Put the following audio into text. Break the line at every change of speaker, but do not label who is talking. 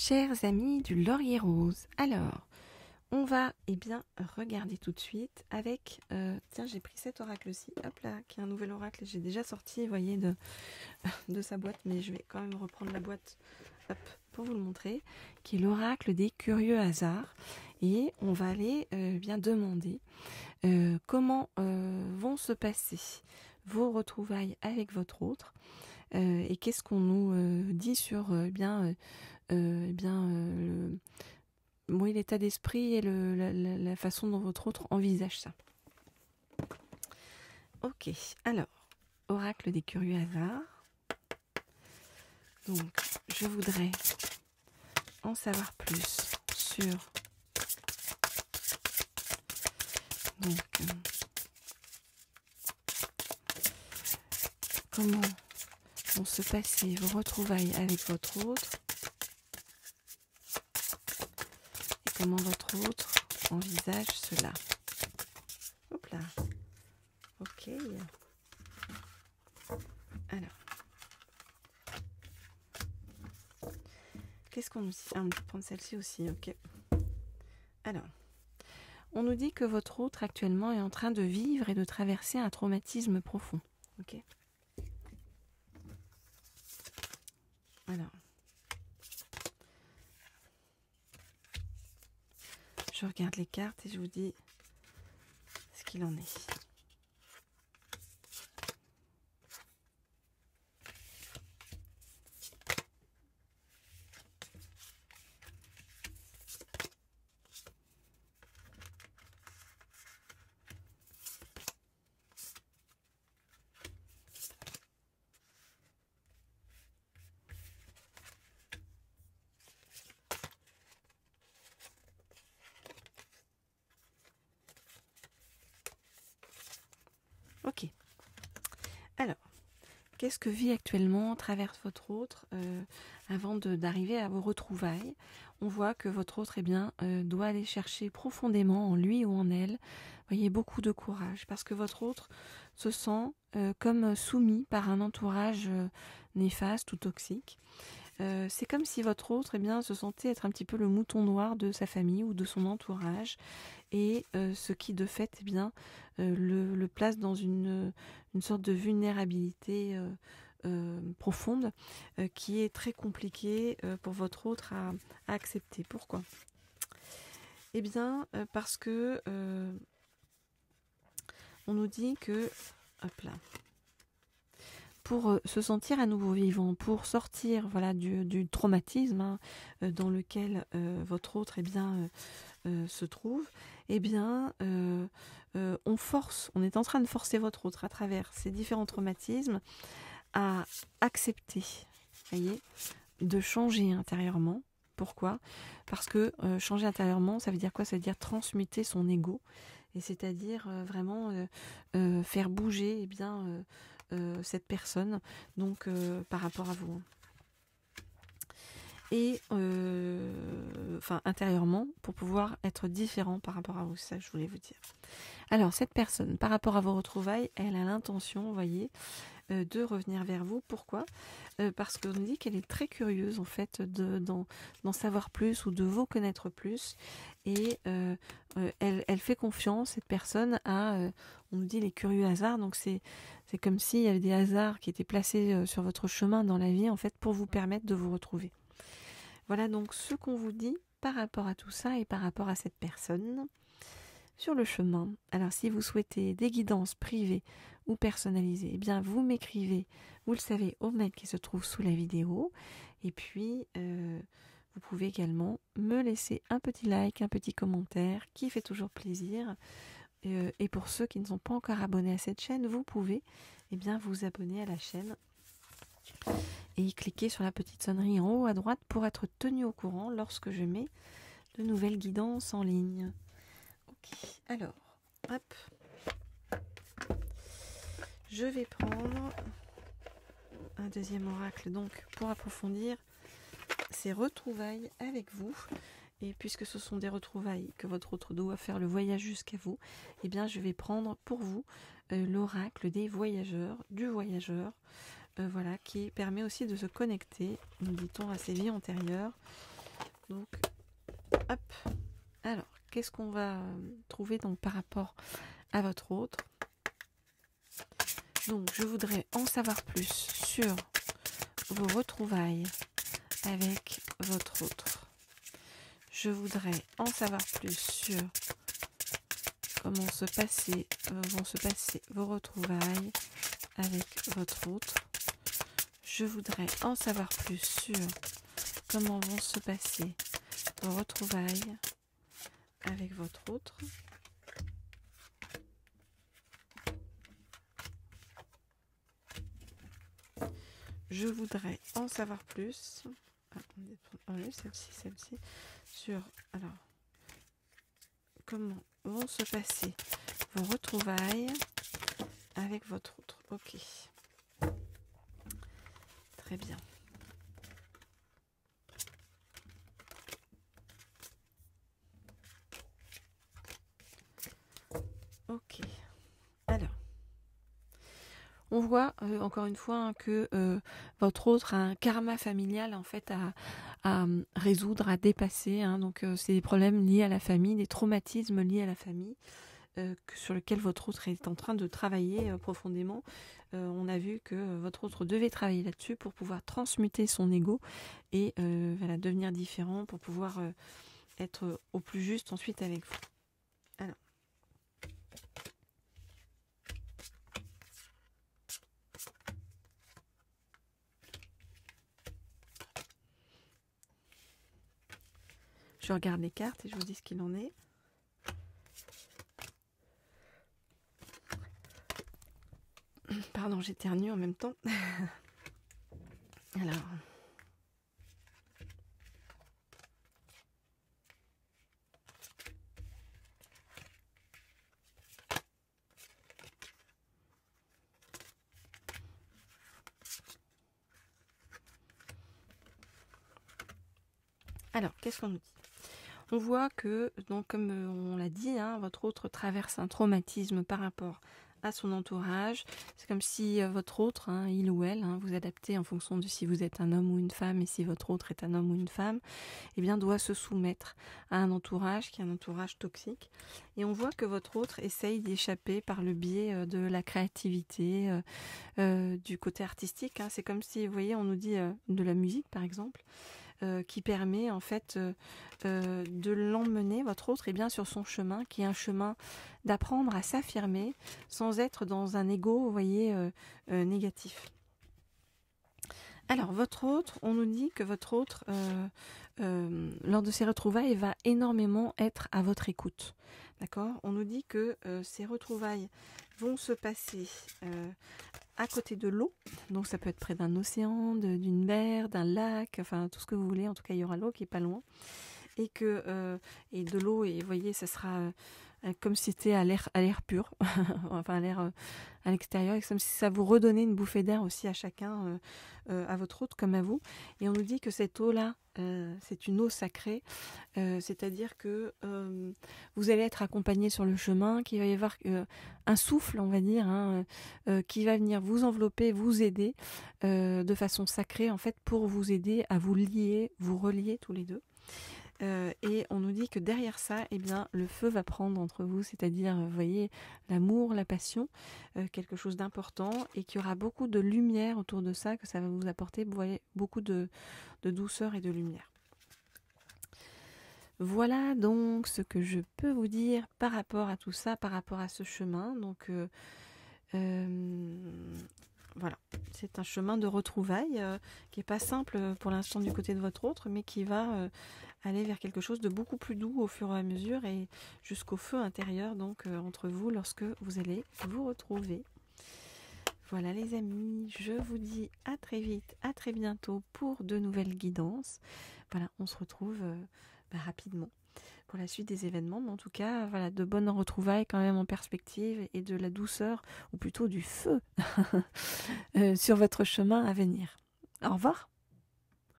Chers amis du Laurier Rose, alors, on va regarder tout de suite avec... tiens, j'ai pris cet oracle-ci, hop là, qui est un nouvel oracle, j'ai déjà sorti, vous voyez, de sa boîte, mais je vais quand même reprendre la boîte, hop, pour vous le montrer, qui est l'oracle des curieux hasards. Et on va aller demander comment vont se passer vos retrouvailles avec votre autre, et qu'est-ce qu'on nous dit sur l'état d'esprit et la façon dont votre autre envisage ça. Ok, alors, oracle des curieux hasards. Donc, je voudrais en savoir plus sur comment vont se passer vos retrouvailles avec votre autre et comment votre autre envisage cela. Hop là. Ok. Alors. Qu'est-ce qu'on nous dit? On va prendre celle-ci aussi, ok. Alors. On nous dit que votre autre actuellement est en train de vivre et de traverser un traumatisme profond. Ok. Alors. Je regarde les cartes et je vous dis ce qu'il en est. Ok. Alors, qu'est-ce que vit actuellement, traverse votre autre avant d'arriver à vos retrouvailles? On voit que votre autre doit aller chercher profondément en lui ou en elle. Vous voyez, beaucoup de courage parce que votre autre se sent comme soumis par un entourage néfaste ou toxique. C'est comme si votre autre se sentait être un petit peu le mouton noir de sa famille ou de son entourage, et ce qui de fait le place dans une sorte de vulnérabilité profonde qui est très compliquée pour votre autre à accepter. Pourquoi? Parce que on nous dit que, hop là, pour se sentir à nouveau vivant, pour sortir du traumatisme dans lequel votre autre se trouve, on est en train de forcer votre autre à travers ces différents traumatismes à accepter, voyez, de changer intérieurement. Pourquoi? Parce que changer intérieurement, ça veut dire quoi? Ça veut dire transmuter son ego, et c'est-à-dire faire bouger cette personne, donc par rapport à vous. Et intérieurement, pour pouvoir être différent par rapport à vous, ça je voulais vous dire. Alors cette personne, par rapport à vos retrouvailles, elle a l'intention, vous voyez, de revenir vers vous. Pourquoi? Parce qu'on dit qu'elle est très curieuse en fait d'en savoir plus ou de vous connaître plus, et elle fait confiance, cette personne, à on nous dit les curieux hasards. Donc c'est comme s'il y avait des hasards qui étaient placés sur votre chemin dans la vie en fait pour vous permettre de vous retrouver. Voilà donc ce qu'on vous dit par rapport à tout ça et par rapport à cette personne sur le chemin. Alors si vous souhaitez des guidances privées ou personnalisées, vous m'écrivez, vous le savez, au mail qui se trouve sous la vidéo. Et puis vous pouvez également me laisser un petit like, un petit commentaire qui fait toujours plaisir. Et pour ceux qui ne sont pas encore abonnés à cette chaîne, vous pouvez vous abonner à la chaîne et cliquer sur la petite sonnerie en haut à droite pour être tenu au courant lorsque je mets de nouvelles guidances en ligne. Ok, alors, hop, je vais prendre un deuxième oracle donc pour approfondir ces retrouvailles avec vous. Et puisque ce sont des retrouvailles que votre autre doit faire le voyage jusqu'à vous, je vais prendre pour vous l'oracle des voyageurs, du voyageur, qui permet aussi de se connecter, nous dit-on, à ses vies antérieures, Donc, hop. Alors, qu'est-ce qu'on va trouver donc par rapport à votre autre? Donc, je voudrais en savoir plus sur vos retrouvailles avec votre autre. Je voudrais en savoir plus sur comment vont se passer vos retrouvailles avec votre autre. Je voudrais en savoir plus sur comment vont se passer vos retrouvailles avec votre autre. Je voudrais en savoir plus. Celle-ci. Sur alors comment vont se passer vos retrouvailles avec votre autre. Ok. Très bien. Ok. Alors. On voit encore une fois hein, que votre autre a un karma familial en fait à résoudre, à dépasser. Hein, donc c'est des problèmes liés à la famille, des traumatismes liés à la famille sur lesquels votre autre est en train de travailler profondément. On a vu que votre autre devait travailler là-dessus pour pouvoir transmuter son ego et voilà, devenir différent pour pouvoir être au plus juste ensuite avec vous. Alors. Je regarde les cartes et je vous dis ce qu'il en est. Pardon, j'éternue en même temps. Alors, qu'est-ce qu'on nous dit? On voit que, donc, comme on l'a dit, hein, votre autre traverse un traumatisme par rapport à son entourage. C'est comme si votre autre, hein, il ou elle, hein, vous adaptez en fonction de si vous êtes un homme ou une femme et si votre autre est un homme ou une femme, eh bien, doit se soumettre à un entourage qui est un entourage toxique. Et on voit que votre autre essaye d'y échapper par le biais de la créativité, du côté artistique. Hein. C'est comme si, vous voyez, on nous dit de la musique, par exemple, qui permet en fait de l'emmener, votre autre, bien sur son chemin, qui est un chemin d'apprendre à s'affirmer sans être dans un ego, vous voyez, négatif. Alors, votre autre, on nous dit que votre autre, lors de ses retrouvailles, va énormément être à votre écoute. D'accord ? On nous dit que ces retrouvailles vont se passer à côté de l'eau, donc ça peut être près d'un océan, d'une mer, d'un lac, enfin tout ce que vous voulez, en tout cas il y aura l'eau qui est pas loin, et que et de l'eau, et vous voyez, ça sera comme si c'était à l'air pur, enfin à l'air à l'extérieur, et comme si ça vous redonnait une bouffée d'air aussi à chacun, à votre autre comme à vous. Et on nous dit que cette eau-là, c'est une eau sacrée, c'est-à-dire que vous allez être accompagné sur le chemin, qu'il va y avoir un souffle, on va dire, hein, qui va venir vous envelopper, vous aider de façon sacrée, en fait, pour vous aider à vous lier, vous relier tous les deux. Et on nous dit que derrière ça, eh bien, le feu va prendre entre vous, c'est-à-dire, vous voyez, l'amour, la passion, quelque chose d'important, et qu'il y aura beaucoup de lumière autour de ça, que ça va vous apporter, vous voyez, beaucoup de douceur et de lumière. Voilà donc ce que je peux vous dire par rapport à tout ça, par rapport à ce chemin. Donc, voilà, c'est un chemin de retrouvailles qui n'est pas simple pour l'instant du côté de votre autre, mais qui va aller vers quelque chose de beaucoup plus doux au fur et à mesure et jusqu'au feu intérieur donc entre vous lorsque vous allez vous retrouver. Voilà les amis, je vous dis à très vite, à très bientôt pour de nouvelles guidances. Voilà, on se retrouve rapidement pour la suite des événements, mais en tout cas, voilà, de bonnes retrouvailles quand même en perspective et de la douceur, ou plutôt du feu sur votre chemin à venir. Au revoir.